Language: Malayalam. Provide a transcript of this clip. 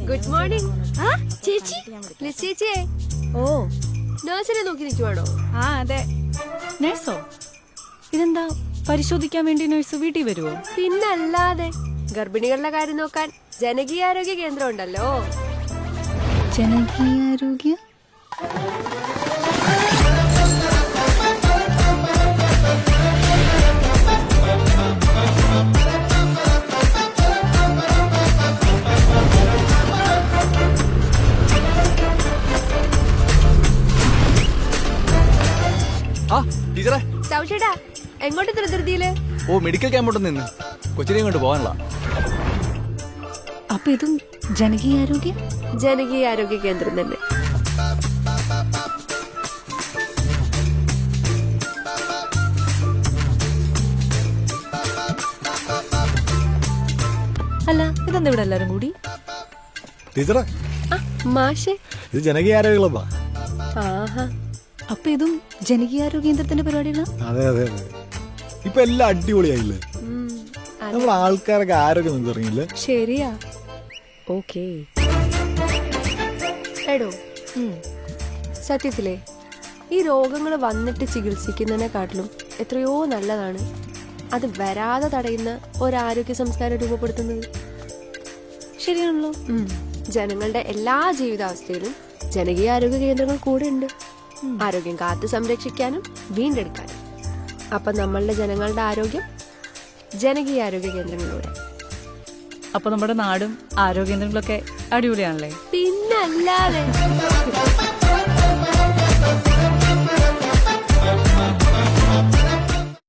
Good morning. ചേച്ചി ചേച്ചിയെ ഓ നഴ്സിനെ നോക്കി നിൽക്കുവാണോ? ആ അതെ. നഴ്സോ? ഇതെന്താ പരിശോധിക്കാൻ വേണ്ടി നഴ്സ് വീട്ടിൽ വരുവോ? പിന്നല്ലാതെ ഗർഭിണികളുടെ കാര്യം നോക്കാൻ ജനകീയാരോഗ്യ കേന്ദ്രം ഉണ്ടല്ലോ. ജനകീയാരോഗ്യ ടീച്ചറെ, ചൗച്ചേട്ടാ എങ്ങോട്ട് ധൃതിയില്? ഓ മെഡിക്കൽ ക്യാമ്പോട്ട് നിന്ന് കൊച്ചിനെയും കൊണ്ട് പോകാനുള്ള. അപ്പൊ ഇതും ജനകീയാരോഗ്യ ജനകീയാരോഗ്യ കേന്ദ്രം തന്നെ. അല്ല ഇതെന്താ ഇവിടെ എല്ലാരും കൂടി? ടീച്ചറെ, മാഷെ ഇത് ജനകീയാരോഗ്യ ക്ലബ്ബാ. ആഹാ, അപ്പൊ ഇതും ജനകീയാരോഗ്യ കേന്ദ്രത്തിന്റെ പരിപാടികളാ? അതെ അതെ അതെ. ഇപ്പൊ എല്ലാം അടിപൊളിയായില്ലേ? നമ്മുടെ ആൾക്കാരൊക്കെ ആരോഗ്യം നമുക്ക് അറിയില്ലേ? ശരിയാ. ഓക്കേ എടോ, സത്യത്തിലേ ഈ രോഗങ്ങൾ വന്നിട്ട് ചികിത്സിക്കുന്നതിനെക്കാട്ടിലും എത്രയോ നല്ലതാണ് അത് വരാതെ തടയുന്ന ഒരാരോഗ്യ സംസ്കാരം രൂപപ്പെടുത്തുന്നത്. ശരിയാണല്ലോ. ജനങ്ങളുടെ എല്ലാ ജീവിതാവസ്ഥയിലും ജനകീയ ആരോഗ്യ കേന്ദ്രങ്ങൾ കൂടെ ഉണ്ട്. ആരോഗ്യം കാത്തു സംരക്ഷിക്കാനും വീണ്ടെടുക്കാനും. അപ്പൊ നമ്മളുടെ ജനങ്ങളുടെ ആരോഗ്യം ജനകീയ ആരോഗ്യ കേന്ദ്രങ്ങളിലൂടെ. അപ്പൊ നമ്മുടെ നാടും ആരോഗ്യ കേന്ദ്രങ്ങളൊക്കെ അടിപൊളിയാണല്ലേ? പിന്നല്ലാതെ.